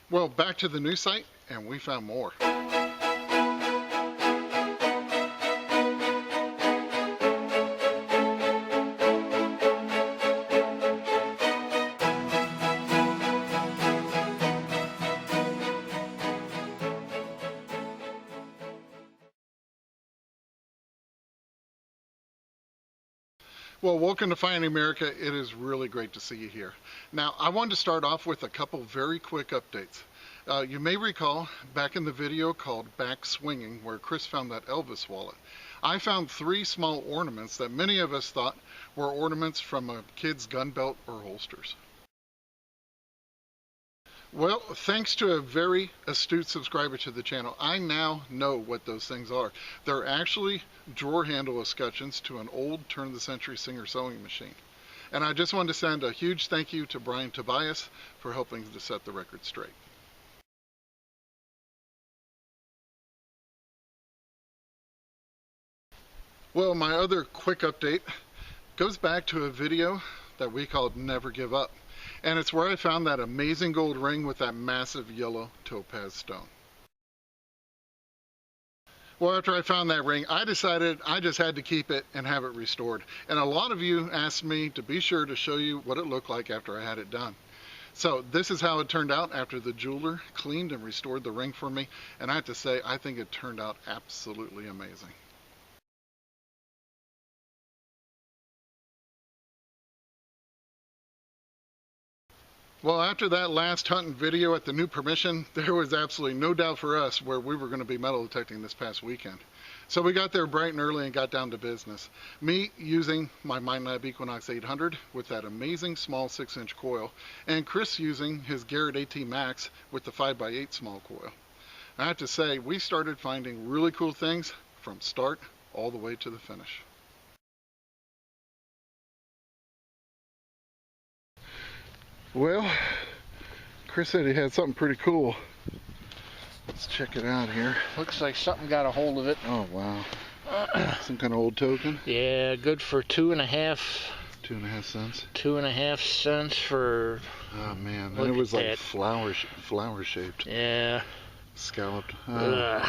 Well, back to the news site, and we found more. Well, welcome to Finding America. It is really great to see you here. Now, I wanted to start off with a couple very quick updates. You may recall back in the video called Back Swinging, where Chris found that Elvis wallet. I found 3 small ornaments that many of us thought were ornaments from a kid's gun belt or holsters. Well, thanks to a very astute subscriber to the channel, I now know what those things are. They're actually drawer handle escutcheons to an old turn-of-the-century Singer sewing machine. And I just wanted to send a huge thank you to Brian Tobias for helping to set the record straight. Well, my other quick update goes back to a video that we called Never Give Up. And it's where I found that amazing gold ring with that massive yellow topaz stone. Well, after I found that ring, I decided I just had to keep it and have it restored. And a lot of you asked me to be sure to show you what it looked like after I had it done. So this is how it turned out after the jeweler cleaned and restored the ring for me. And I have to say, I think it turned out absolutely amazing. Well, after that last hunting video at the new permission, there was absolutely no doubt for us where we were going to be metal detecting this past weekend. So we got there bright and early and got down to business. Me using my Minelab Equinox 800 with that amazing small 6-inch coil, and Chris using his Garrett AT Max with the 5x8 small coil. I have to say, we started finding really cool things from start all the way to the finish. Well, Chris said he had something pretty cool. Let's check it out here. Looks like something got a hold of it. Oh, wow. Some kind of old token? Yeah, good for 2.5. 2.5 cents? 2.5 cents for... Oh, man. And it was like flower shaped. Yeah. Scalloped. Yeah,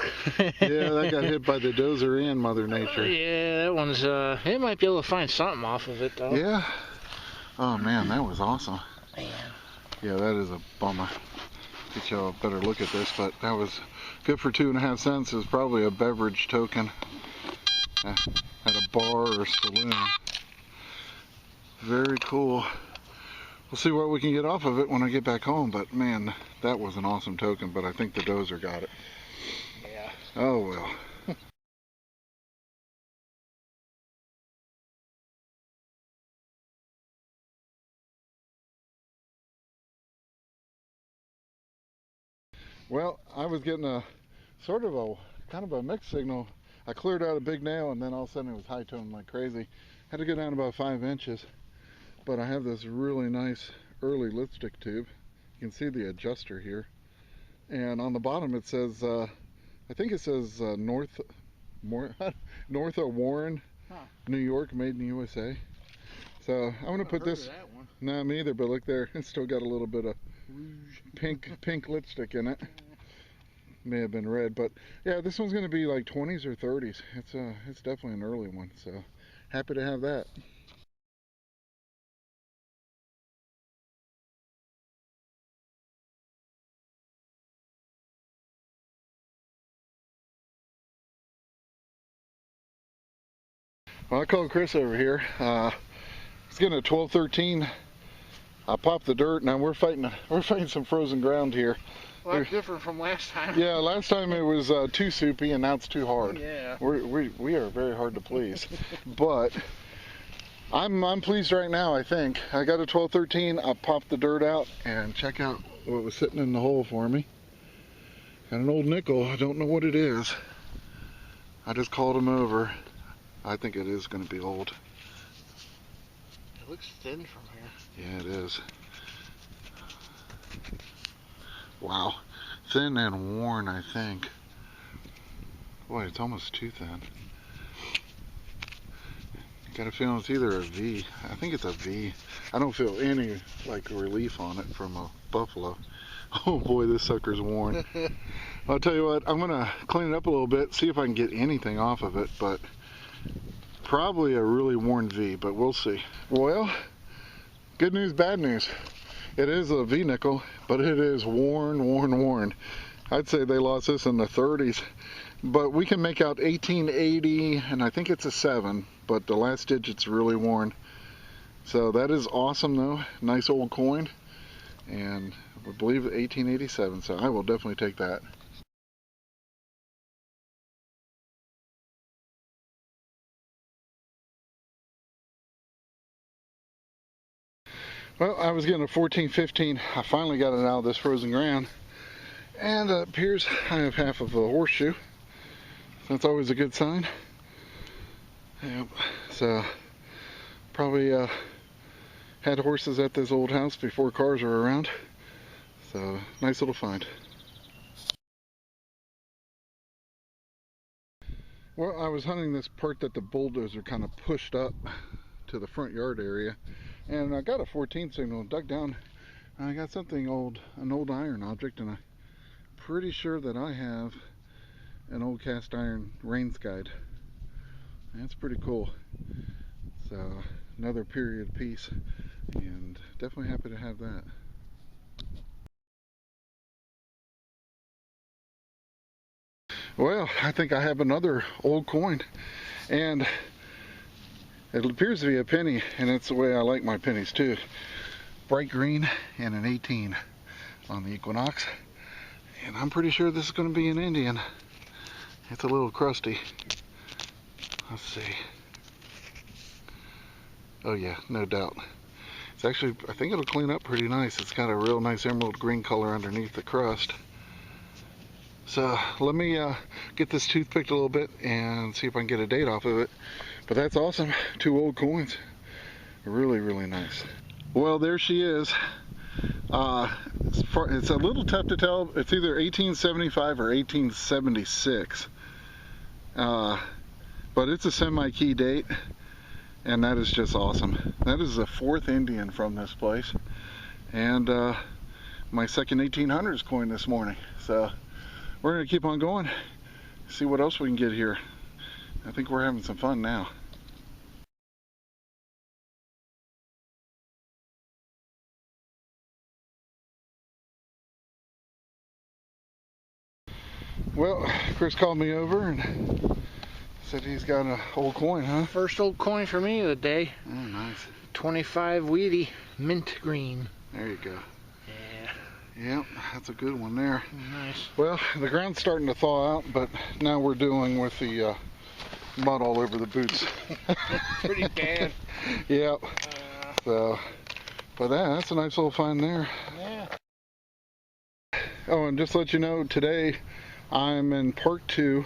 that got hit by the dozer and Mother Nature. Yeah, that one's, it might be able to find something off of it, though. Yeah. Oh, man, that was awesome. Man. Yeah, that is a bummer. Get you a better look at this, but that was good for 2.5 cents. It was probably a beverage token at a bar or saloon. Very cool. We'll see what we can get off of it when I get back home, but man, that was an awesome token, but I think the dozer got it. Yeah. Oh well. Well, I was getting a sort of a kind of a mixed signal. I cleared out a big nail and then all of a sudden it was high tone like crazy. Had to go down about 5 inches. But I have this really nice early lipstick tube. You can see the adjuster here. And on the bottom it says, I think it says North of Warren, New York, made in the USA. So I'm going to put this, no, me either, but look there, it's still got a little bit of pink lipstick in it. May have been red, but yeah, this one's going to be like 20s or 30s. It's definitely an early one, so happy to have that. Well, I called Chris over here. He's getting a 12-13. I popped the dirt. Now we're fighting some frozen ground here. A lot different from last time. Yeah, last time it was too soupy, and now it's too hard. Yeah. We are very hard to please, but I'm pleased right now. I think I got a 12-13. I popped the dirt out and check out what was sitting in the hole for me. Got an old nickel. I don't know what it is. I just called him over. I think it is going to be old. It looks thin from here. Yeah, it is. Wow. Thin and worn, I think. Boy, it's almost too thin. Got a feeling it's either a V. I think it's a V. I don't feel any like relief on it from a buffalo. Oh boy, this sucker's worn. I'll tell you what, I'm gonna clean it up a little bit, see if I can get anything off of it, but probably a really worn V, but we'll see. Well, good news, bad news. It is a V nickel, but it is worn. I'd say they lost this in the 30s, but we can make out 1880, and I think it's a 7, but the last digit's really worn. So that is awesome though, nice old coin, and I believe 1887, so I will definitely take that. Well, I was getting a 1415. I finally got it out of this frozen ground. And it appears I have half of a horseshoe. That's always a good sign. Yep. So, probably had horses at this old house before cars were around. So, nice little find. Well, I was hunting this part that the bulldozer kind of pushed up to the front yard area. And I got a 14 signal, dug down, and I got something old, an old iron object, and I'm pretty sure that I have an old cast iron rains guide. That's pretty cool. So another period piece, and definitely happy to have that. Well, I think I have another old coin, and it appears to be a penny, and it's the way I like my pennies too. Bright green and an 18 on the Equinox. And I'm pretty sure this is going to be an Indian. It's a little crusty. Let's see. Oh yeah, no doubt. It's actually, I think it'll clean up pretty nice. It's got a real nice emerald green color underneath the crust. So let me get this tooth picked a little bit and see if I can get a date off of it. But that's awesome. 2 old coins. Really, really nice. Well, there she is. It's a little tough to tell. It's either 1875 or 1876. But it's a semi-key date, and that is just awesome. That is the 4th Indian from this place, and my second 1800s coin this morning. So we're going to keep on going, see what else we can get here. I think we're having some fun now. Well, Chris called me over and said he's got an old coin, huh? First old coin for me of the day. Oh, nice. 25 weedy mint green. There you go. Yeah. Yep, that's a good one there. Nice. Well, the ground's starting to thaw out, but now we're dealing with the mud all over the boots. Pretty bad. Yep. So, but that's a nice little find there. Yeah. Oh, and just to let you know, today I'm in part 2,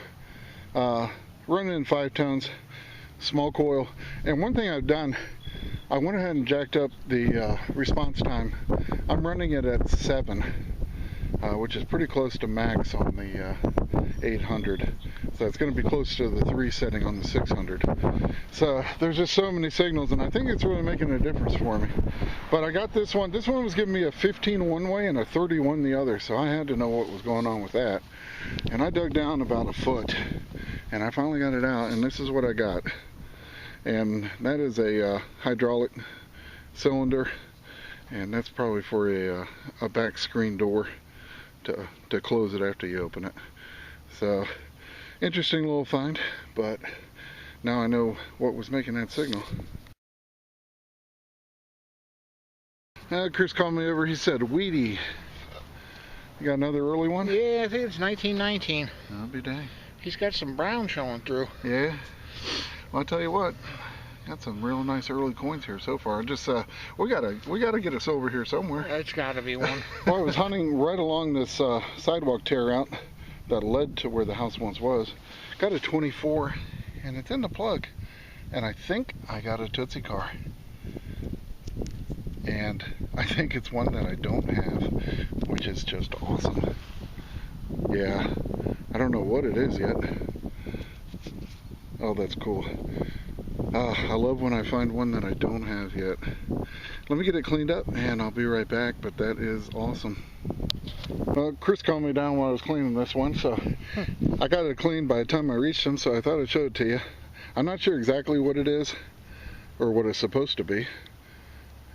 running in 5 tones, small coil. And one thing I've done, I went ahead and jacked up the response time. I'm running it at 7, which is pretty close to max on the 800. So it's going to be close to the 3 setting on the 600. So there's just so many signals, and I think it's really making a difference for me. But I got this one. This one was giving me a 15 one way and a 31 the other, so I had to know what was going on with that. And I dug down about a foot, and I finally got it out, and this is what I got. And that is a hydraulic cylinder, and that's probably for a back screen door to close it after you open it. So interesting little find, but now I know what was making that signal. Chris called me over. He said, "Weedy, you got another early one?" Yeah, I think it's 1919. I'll be dang. He's got some brown showing through. Yeah. Well, I'll tell you what. Got some real nice early coins here so far. Just we gotta get us over here somewhere. It's got to be one. Well, I was hunting right along this sidewalk tear out that led to where the house once was. Got a 24, and it's in the plug. And I think I got a Tootsie car. And I think it's one that I don't have, which is just awesome. Yeah, I don't know what it is yet. Oh, that's cool. I love when I find one that I don't have yet. Let me get it cleaned up and I'll be right back, but that is awesome. Well, Chris calmed me down while I was cleaning this one, so I got it cleaned by the time I reached him, so I thought I'd show it to you. I'm not sure exactly what it is, or what it's supposed to be.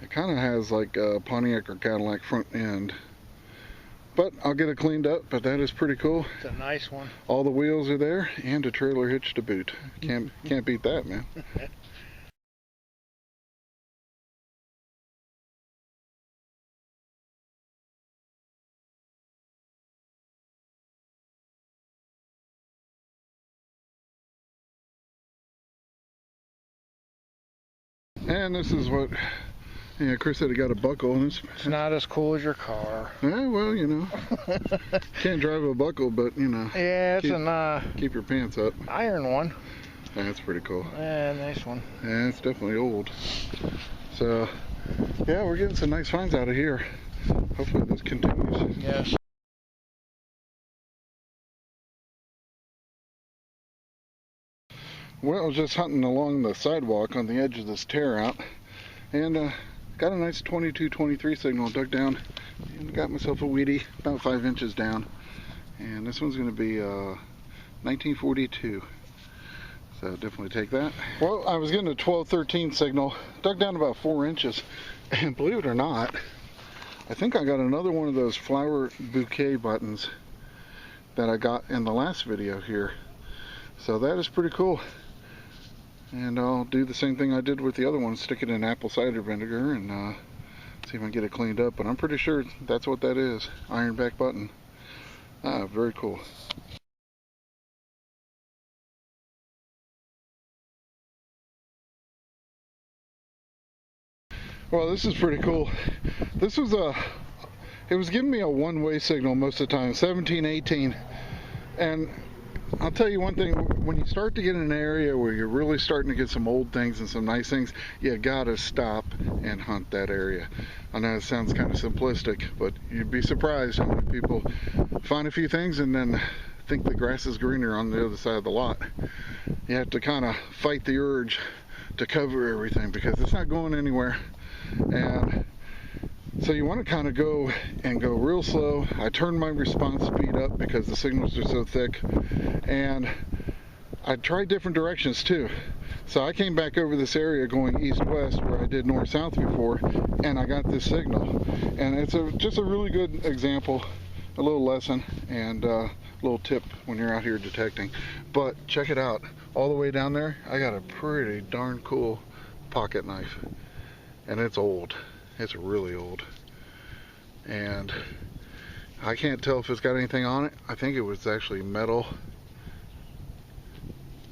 It kind of has like a Pontiac or Cadillac front end. But I'll get it cleaned up, but that is pretty cool. It's a nice one. All the wheels are there, and a trailer hitch to boot. Can't beat that, man. And this is what, yeah, Chris said he got a buckle. And it's not as cool as your car. Yeah, well, you know, can't drive a buckle, but you know. Yeah, it's keep your pants up. Iron one. Yeah, that's pretty cool. Yeah, nice one. Yeah, it's definitely old. So, yeah, we're getting some nice finds out of here. Hopefully this continues. Yes. Well, I was just hunting along the sidewalk on the edge of this tear out, and got a nice 22-23 signal, dug down, and got myself a weedy about 5 inches down. And this one's going to be 1942, so definitely take that. Well, I was getting a 12-13 signal, dug down about 4 inches, and believe it or not, I think I got another one of those flower bouquet buttons that I got in the last video here. So that is pretty cool. And I'll do the same thing I did with the other one, stick it in apple cider vinegar and see if I can get it cleaned up. But I'm pretty sure that's what that is, ironback button. Very cool. Well, this is pretty cool. This was it was giving me a one-way signal most of the time, 17, 18. And I'll tell you one thing, when you start to get in an area where you're really starting to get some old things and some nice things, you gotta stop and hunt that area. I know it sounds kind of simplistic, but you'd be surprised how many people find a few things and then think the grass is greener on the other side of the lot. You have to kind of fight the urge to cover everything because it's not going anywhere. And so you want to kind of go real slow. I turned my response speed up because the signals are so thick, and I tried different directions too. So I came back over this area going east-west where I did north-south before, and I got this signal. And it's just a really good example, a little lesson, and a little tip when you're out here detecting. But check it out, all the way down there, I got a pretty darn cool pocket knife, and it's old. It's really old, and I can't tell if it's got anything on it. I think it was actually metal,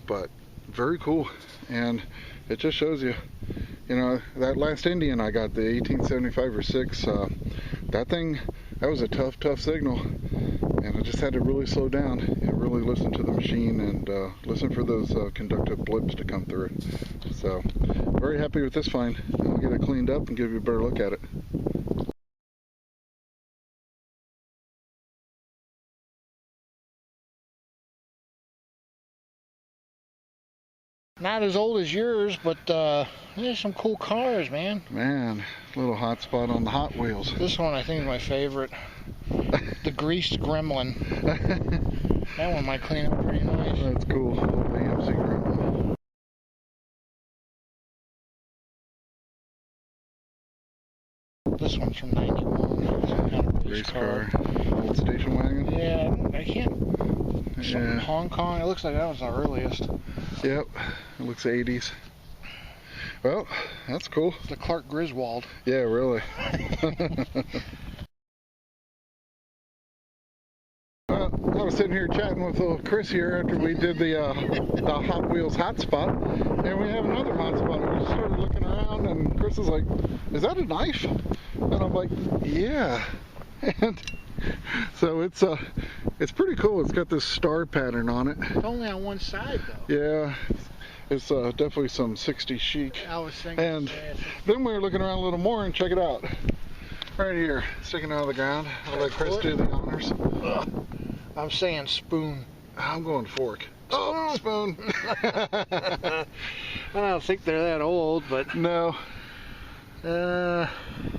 but very cool. And it just shows you, you know, that last Indian I got, the 1875 or 6, that was a tough signal, and I just had to really slow down and really listen to the machine and listen for those conductive blips to come through. So very happy with this find. I'll get it cleaned up and give you a better look at it. Not as old as yours, but there's some cool cars, man. Man, little hot spot on the Hot Wheels. This one I think is my favorite. The greased gremlin. That one might clean up pretty nice. That's cool. The AMC gremlin. This one's from '91. Some kind of race car. Old station wagon. Yeah, I can't. From Hong Kong. It looks like that was the earliest. Yep, it looks 80s. Well, that's cool. The Clark Griswold. Yeah, really. Well, I was sitting here chatting with little Chris here after we did the Hot Wheels hotspot, and we have another hotspot. We just started looking around, and Chris is like, "Is that a knife?" And I'm like, "Yeah." And so it's pretty cool. It's got this star pattern on it. It's only on one side though. Yeah, it's definitely some 60s chic. I was thinking. And then we were looking around a little more, and check it out. Right here, sticking out of the ground. I'll let Chris do the honors. I'm saying spoon. I'm going fork. Oh, spoon. I don't think they're that old, but no.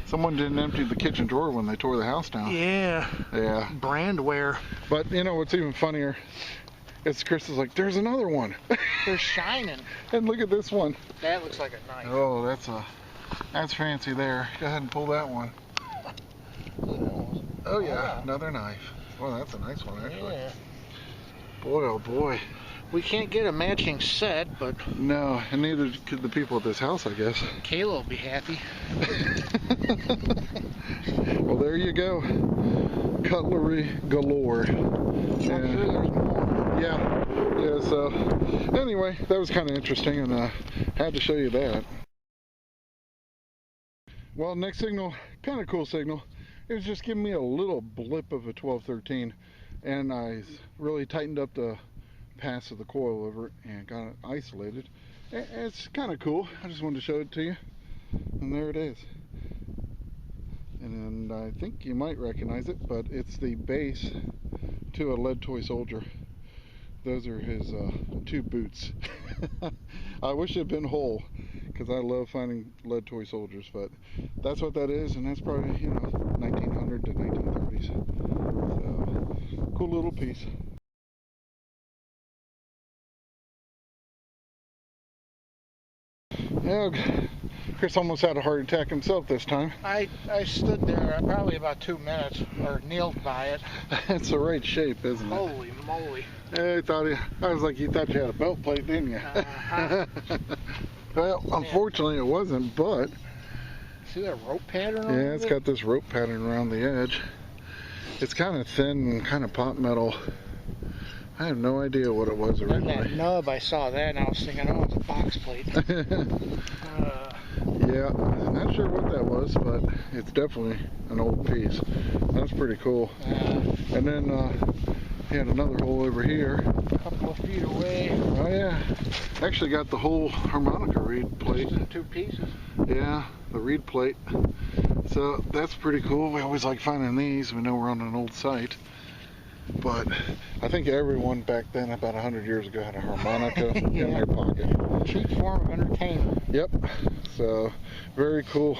Someone didn't empty the kitchen drawer when they tore the house down. Yeah. Yeah. Brandware. But you know what's even funnier? It's Chris is like, there's another one. They're shining. And look at this one. That looks like a knife. Oh, that's fancy there. Go ahead and pull that one. Oh yeah, another knife. Well, that's a nice one actually. Yeah. Boy, oh boy. We can't get a matching set, but no, and neither could the people at this house, I guess. Kayla will be happy. Well, there you go. Cutlery galore. I'm sure there's more. Yeah. So anyway, that was kind of interesting, and had to show you that. Well, next signal, kind of cool signal. It was just giving me a little blip of a 1213, and I really tightened up the pass of the coil over it and got it isolated. It's kind of cool. I just wanted to show it to you, and there it is. And I think you might recognize it, but it's the base to a lead toy soldier. Those are his two boots. I wish it had been whole, because I love finding lead toy soldiers, but that's what that is, and that's probably, you know, 1900 to 1930s. So, cool little piece. Yeah, Chris almost had a heart attack himself this time. I stood there probably about 2 minutes, or kneeled by it. It's the right shape, isn't it? Holy moly. Yeah, I was like, you thought you had a belt plate, didn't you? Well, unfortunately it wasn't, but... See that rope pattern on it? Yeah, it's got this rope pattern around the edge. It's kind of thin and kind of pot metal. I have no idea what it was originally. And that nub, I saw that and I was thinking, oh, it's a box plate. Yeah, I'm not sure what that was, but it's definitely an old piece. That's pretty cool. And then he had another hole over here. A couple of feet away. Oh yeah, actually got the whole harmonica reed plate. Just in 2 pieces. Yeah, the reed plate. So that's pretty cool. We always like finding these. We know we're on an old site. But I think everyone back then, about 100 years ago, had a harmonica in their pocket. Cheap form of entertainment. Yep. So, very cool.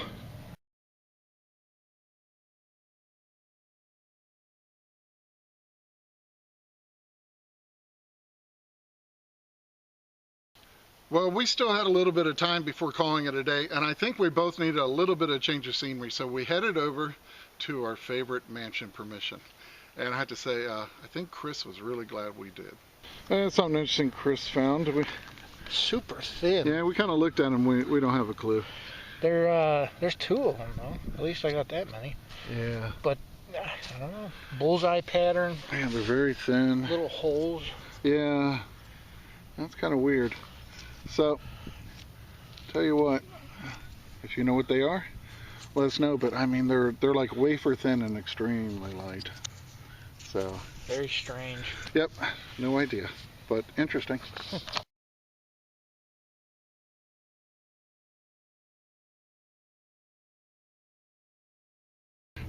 Well, we still had a little bit of time before calling it a day, and I think we both needed a little bit of change of scenery, so we headed over to our favorite mansion permission. And I have to say, I think Chris was really glad we did. Something interesting Chris found. Super thin. Yeah, we kind of looked at them. We don't have a clue. There's 2 of them, though. At least I got that many. Yeah. But, I don't know. Bullseye pattern. Man, they're very thin. Little holes. Yeah. That's kind of weird. So, tell you what, if you know what they are, let us know. But, I mean, they're like wafer thin and extremely light. So very strange. Yep, no idea, but interesting.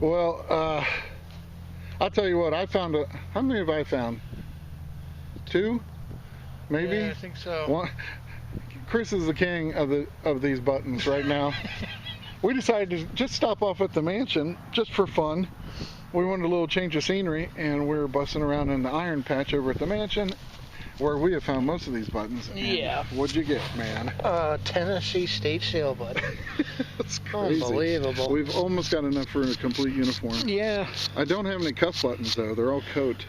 Well, I'll tell you what, I found how many have I found? 2, maybe? Yeah, I think so. 1. Chris is the king of these buttons right now. We decided to just stop off at the mansion just for fun. We wanted a little change of scenery, and we're busting around in the iron patch over at the mansion, where we have found most of these buttons. Yeah. What'd you get, man? Tennessee state sale button. That's crazy. Unbelievable. We've almost got enough for a complete uniform. Yeah. I don't have any cuff buttons, though. They're all coat.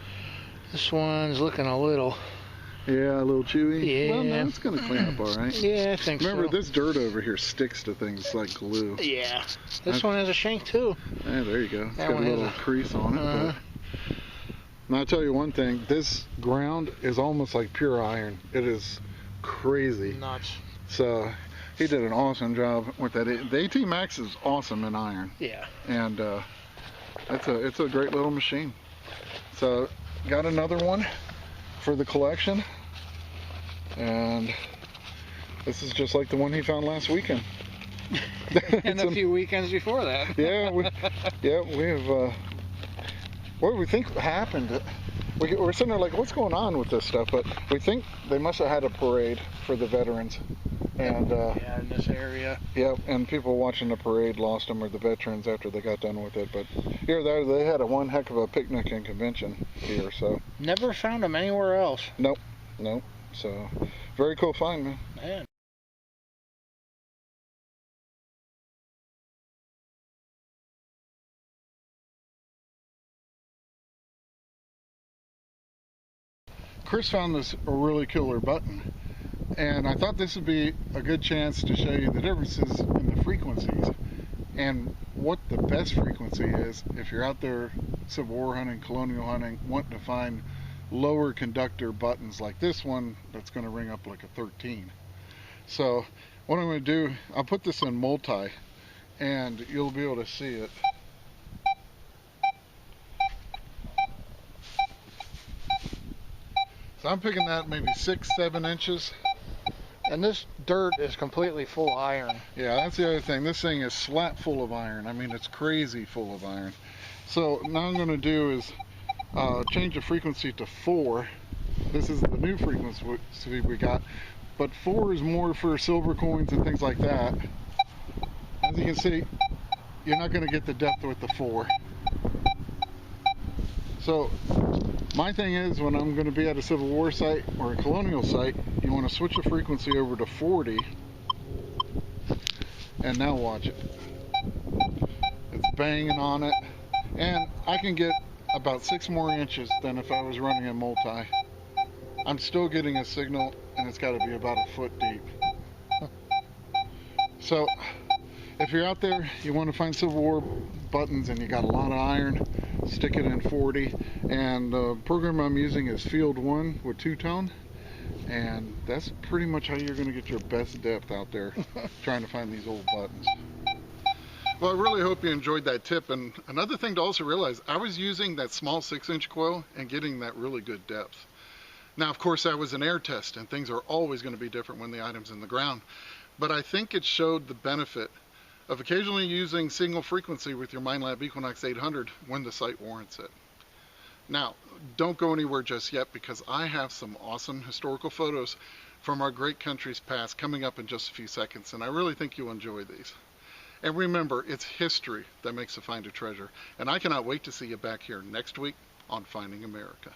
This one's looking a little... Yeah, a little chewy. Yeah. Well, no, it's going to clean up all right. Yeah, I think Remember, so. this dirt over here sticks to things like glue. Yeah. This one has a shank, too. Yeah, there you go. It's That got a one little has a- crease on it. But... Now, I'll tell you one thing. This ground is almost like pure iron. It is crazy. Nuts. So, he did an awesome job with that. The AT Max is awesome in iron. Yeah. And it's a great little machine. So, got another one for the collection. And this is just like the one he found last weekend. And a few weekends before that. Yeah, we have. What do we think happened? We're sitting there like, what's going on with this stuff? But we think they must have had a parade for the veterans, And yeah, in this area. Yep, and people watching the parade lost them, or the veterans, after they got done with it. But here, they had one heck of a picnic and convention here. So never found them anywhere else. Nope. So very cool find, man. Man. Chris found this a really killer button, and I thought this would be a good chance to show you the differences in the frequencies and what the best frequency is if you're out there Civil War hunting, colonial hunting, wanting to find lower conductor buttons like this one that's going to ring up like a 13. So what I'm going to do, I'll put this in multi and you'll be able to see it. So I'm picking that maybe 6-7 inches. And this dirt is completely full of iron. Yeah, that's the other thing. This thing is slap full of iron. I mean, it's crazy full of iron. So now I'm going to do is change the frequency to 4. This is the new frequency we got. But 4 is more for silver coins and things like that. As you can see, you're not going to get the depth with the 4. So my thing is, when I'm going to be at a Civil War site or a colonial site, you want to switch the frequency over to 40. And now watch it. It's banging on it. And I can get about 6 more inches than if I was running a multi. I'm still getting a signal, and it's got to be about a foot deep. So if you're out there, you want to find Civil War buttons and you got a lot of iron, stick it in 40. And the program I'm using is Field 1 with 2-tone, and that's pretty much how you're going to get your best depth out there trying to find these old buttons. Well, I really hope you enjoyed that tip. And another thing to also realize, I was using that small 6-inch coil and getting that really good depth. Now, of course, that was an air test, and things are always going to be different when the item's in the ground. But I think it showed the benefit of occasionally using single frequency with your Minelab Equinox 800 when the site warrants it. Now, don't go anywhere just yet, because I have some awesome historical photos from our great country's past coming up in just a few seconds, and I really think you'll enjoy these. And remember, it's history that makes a find a treasure, and I cannot wait to see you back here next week on Finding America.